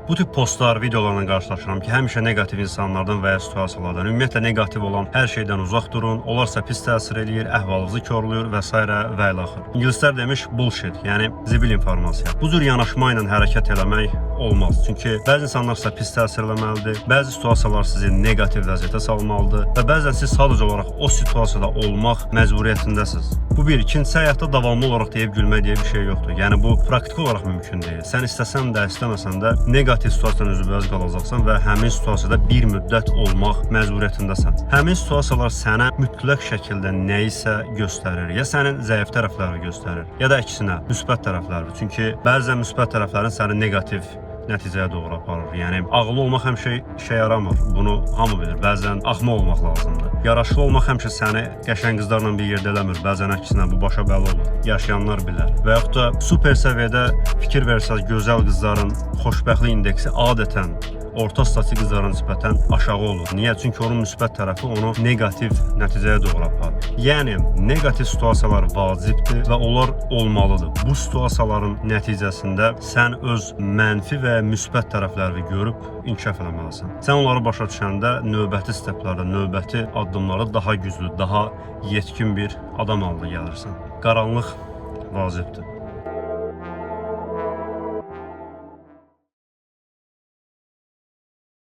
Bu tip postlar, videolarla qarşılaşıram ki, həmişə negativ insanlardan və ya situasiyalardan, ümumiyyətlə negativ olan hər şeydən uzaq durun. Onlarsa pis təsir eləyir, əhvalınızı korluyur və s. və ilə axır. İngilislər demiş bullshit, yəni zibil informasiya. Bu cür yanaşma ilə hərəkət eləmək olmaz. Çünki bəzi insanlarsa pis təsir eləməlidir, bəzi situasiyalar sizi negativ vəziyyətə salmalıdır və bəzən siz sadəcə olaraq o situasiyada olmaq məcburiyyətindəsiniz. Bu bir. İkincisi, həyatda davamlı olaraq deyib gülmək deyə bir şey yoxdur. Yəni bu praktik olaraq mümkün deyil. Sən istəsən də, istəməsən də negativ situasiyadan üzbəüz qalacaqsan və həmin situasiyada bir müddət olmaq məcburiyyətindəsən. Həmin situasiyalar sənə mütləq şəkildə nə isə göstərir. Ya sənin zəif tərəflərini göstərir, ya da əksinə müsbət tərəflərini. Çünki bəzən müsbət tərəflərin səni negativ nəticəyə doğru aparır. Yəni ağıllı olmaq həmişə işə yaramır. Bunu hamı bilir. Bəzən axmaq olmaq lazımdır. Yaraşıqlı olmaq həmişə səni qəşəng qızlarla bir yerdə eləmir. Bəzən əksinə bu başa bəli olur. Yaşayanlar bilər. Və yaxud da super səviyyədə fikir versəz, gözəl qızların xoşbəxtlik indeksi adətən orta statistik qızlara nisbətən aşağı olur. Niyə? Çünki onun müsbət tərəfi onu negativ nəticəyə doğru aparır. Yəni negativ situasiyalar vacibdir və onlar olmalıdır. Bu situasiyaların nəticəsində sən öz mənfi və müsbət tərəflərini görüb inkişaf etməlisən. Sən onları başa düşəndə növbəti steplərdə, növbəti addımlarda daha güclü, daha yetkin bir adam halına gəlirsən. Qaranlıq vacibdir.